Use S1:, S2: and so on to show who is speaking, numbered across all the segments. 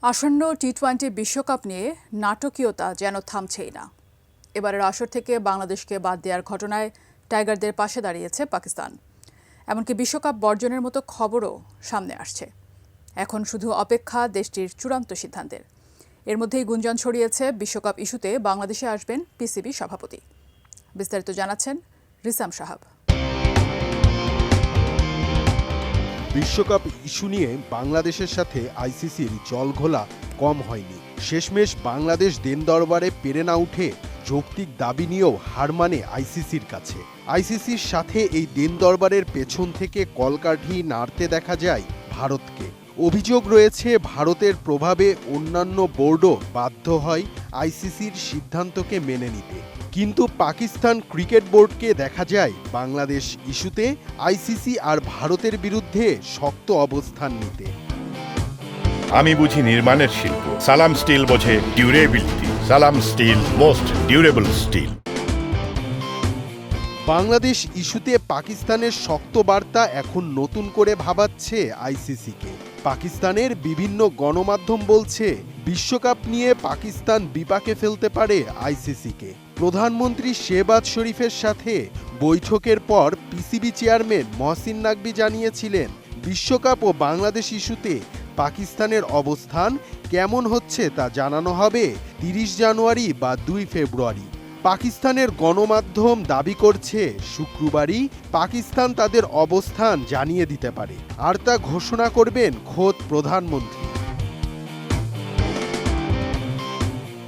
S1: আসন্ন টি-20 বিশ্বকাপ নিয়ে নাটকীয়তা যেন থামছেই না। এবারের আসর থেকে বাংলাদেশকে বাদ দেওয়ার ঘটনায় টাইগারদের পাশে দাঁড়িয়েছে পাকিস্তান। এমনকি বিশ্বকাপ বর্জনের মতো খবরও সামনে আসছে। এখন শুধু অপেক্ষা দেশটির চূড়ান্ত সিদ্ধান্তের। এর মধ্যেই গুঞ্জন ছড়িয়েছে বিশ্বকাপ ইস্যুতে বাংলাদেশে আসবেন পিসিবি সভাপতি। বিস্তারিত জানাচ্ছেন রিসাম সাহাব।
S2: বিশ্বকাপ ইস্যু নিয়ে বাংলাদেশের সাথে আইসিসির জলঘোলা কম হয়নি। শেষমেশ বাংলাদেশ দেন দরবারে পেরে না উঠে যৌক্তিক দাবি নিয়েও হার মানে আইসিসির কাছে। আইসিসির সাথে এই দেন দরবারের পেছন থেকে কলকাঠি নাড়তে দেখা যায় ভারতকে। অভিযোগ রয়েছে ভারতের প্রভাবে অন্যান্য বোর্ডও বাধ্য হয় আইসিসির সিদ্ধান্তকে মেনে নিতে। কিন্তু পাকিস্তান ক্রিকেট বোর্ডকে দেখা যায় বাংলাদেশ ইস্যুতে আইসিসি আর ভারতের বিরুদ্ধে শক্ত অবস্থান নিতে।
S3: আমি বুঝি নির্মাণের শিল্প, সালাম স্টিল বোঝে ডিউরেবিলিটি। সালাম steel, most durable steel.
S2: Bangladesh ইস্যুতে পাকিস্তানের শক্ত বার্তা এখন নতুন করে ভাবাচ্ছে আইসিসিকে। পাকিস্তানের বিভিন্ন গণমাধ্যম বলছে বিশ্বকাপ নিয়ে পাকিস্তান বিপাকে ফেলতে পারে আইসিসিকে। প্রধানমন্ত্রী শেহবাজ শরীফের সাথে বৈঠকের পর পিসিবি চেয়ারম্যান মহসিন নাকভি জানিয়েছিলেন বিশ্বকাপ ও বাংলাদেশ ইস্যুতে পাকিস্তানের অবস্থান কেমন হচ্ছে তা জানানো হবে 30 জানুয়ারি বা 2 ফেব্রুয়ারি। পাকিস্তানের গণমাধ্যম দাবি করছে শুক্রবারই পাকিস্তান তাদের অবস্থান জানিয়ে দিতে পারে, আর তা ঘোষণা করবেন খোদ প্রধানমন্ত্রী।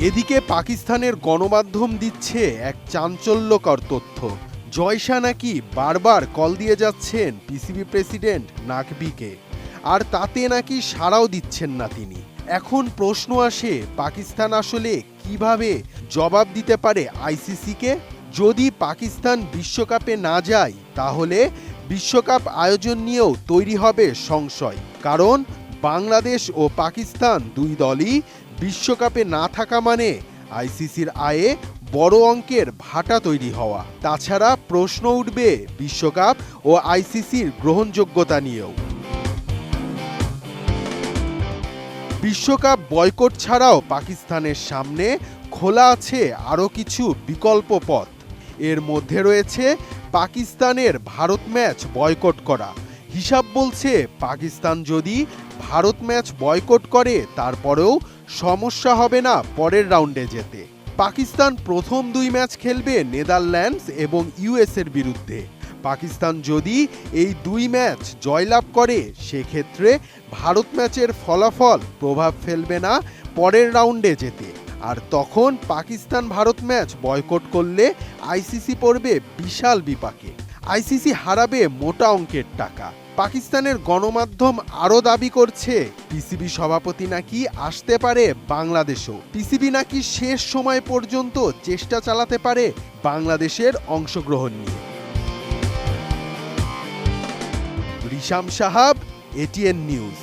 S2: এদিকে পাকিস্তানের গণমাধ্যম দিচ্ছে এক চাঞ্চল্যকর তথ্য। জয় শাহ নাকি বারবার কল দিয়ে যাচ্ছেন পিসিবি প্রেসিডেন্ট নাকভিকে, আর তাতে নাকি সাড়াও দিচ্ছেন না তিনি। এখন প্রশ্ন আসে, পাকিস্তান আসলে কিভাবে জবাব দিতে পারে আইসিসিকে? যদি পাকিস্তান বিশ্বকাপে না যায় তাহলে বিশ্বকাপ আয়োজন নিয়েও তৈরি হবে সংশয়। কারণ বাংলাদেশ ও পাকিস্তান দুই দলই বিশ্বকাপে না থাকা মানে আইসিসির আয়ে বড় অঙ্কের ভাটা তৈরি হওয়া। তাছাড়া প্রশ্ন উঠবে বিশ্বকাপ ও আইসিসির গ্রহণযোগ্যতা নিয়েও। বিশ্বকাপ বয়কট ছাড়াও পাকিস্তানের সামনে খোলা আছে আরও কিছু বিকল্প পথ। এর মধ্যে রয়েছে পাকিস্তানের ভারত ম্যাচ বয়কট করা। হিসাব বলছে পাকিস্তান যদি ভারত ম্যাচ বয়কট করে তারপরেও সমস্যা হবে না পরের রাউন্ডে যেতে। পাকিস্তান প্রথম 2 ম্যাচ খেলবে নেদারল্যান্ডস এবং ইউএসের বিরুদ্ধে। পাকিস্তান যদি এই 2 ম্যাচ জয়লাভ করে সেক্ষেত্রে ভারত ম্যাচের ফলাফল প্রভাব ফেলবে না পরের রাউন্ডে যেতে। আর তখন পাকিস্তান ভারত ম্যাচ বয়কট করলে আইসিসি পড়বে বিশাল বিপাকে। আইসিসি হারাবে মোটা অঙ্কের টাকা। পাকিস্তানের গণমাধ্যম আরও দাবি করছে পিসিবি সভাপতি নাকি আসতে পারে বাংলাদেশও। পিসিবি নাকি শেষ সময় পর্যন্ত চেষ্টা চালাতে পারে বাংলাদেশের অংশগ্রহণ নিয়ে। রিসাম সাহাব, এটিএন নিউজ।